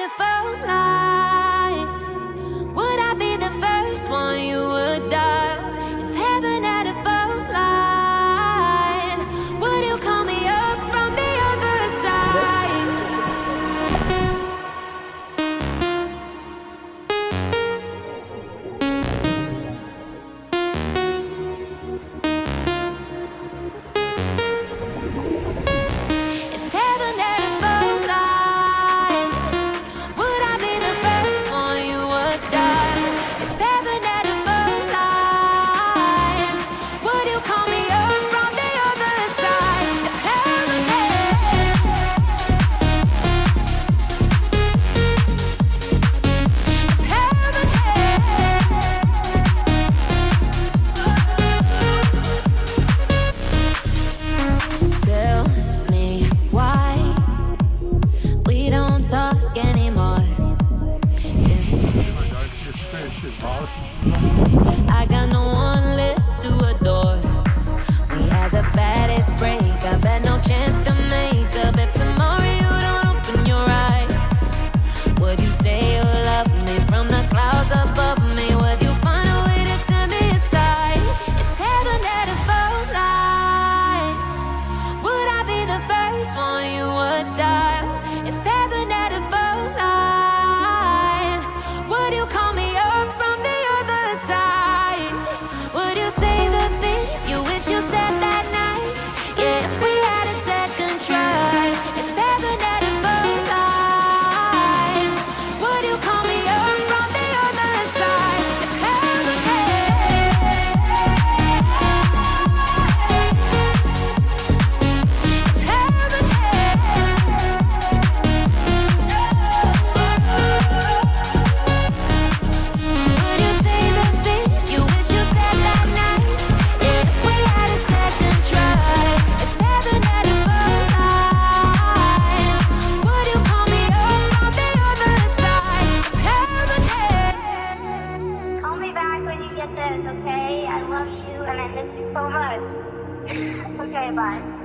a phone line, would I be the first one you would dial? If heaven had a phone line, would you call me up from the other side? If heaven had a phone line, would I be the first one you would dial? If heaven had a phone line, would you call me up from the other side? If heaven Tell me why we don't talk anymore. I got no one left to adore. We had the baddest breakup, had no chance to make up. If tomorrow you don't open your eyes, would you say you love me from the clouds above me? Would you find a way to set me aside? If heaven had a phone line, would I be the first one you would dial? If heaven had a phone line, would you call me up from the other side? Would you say the things you wish you said that night? Yeah, if we had a second try. If heaven had a phone line, would you call me up from the other side? If heaven would you say the things you wish you said that night? Yeah, if we had a second try. If heaven had a phone line, would you call me up from the other side? If heaven had Call me back when you get this, okay? I love you and I miss you so much. Okay, bye.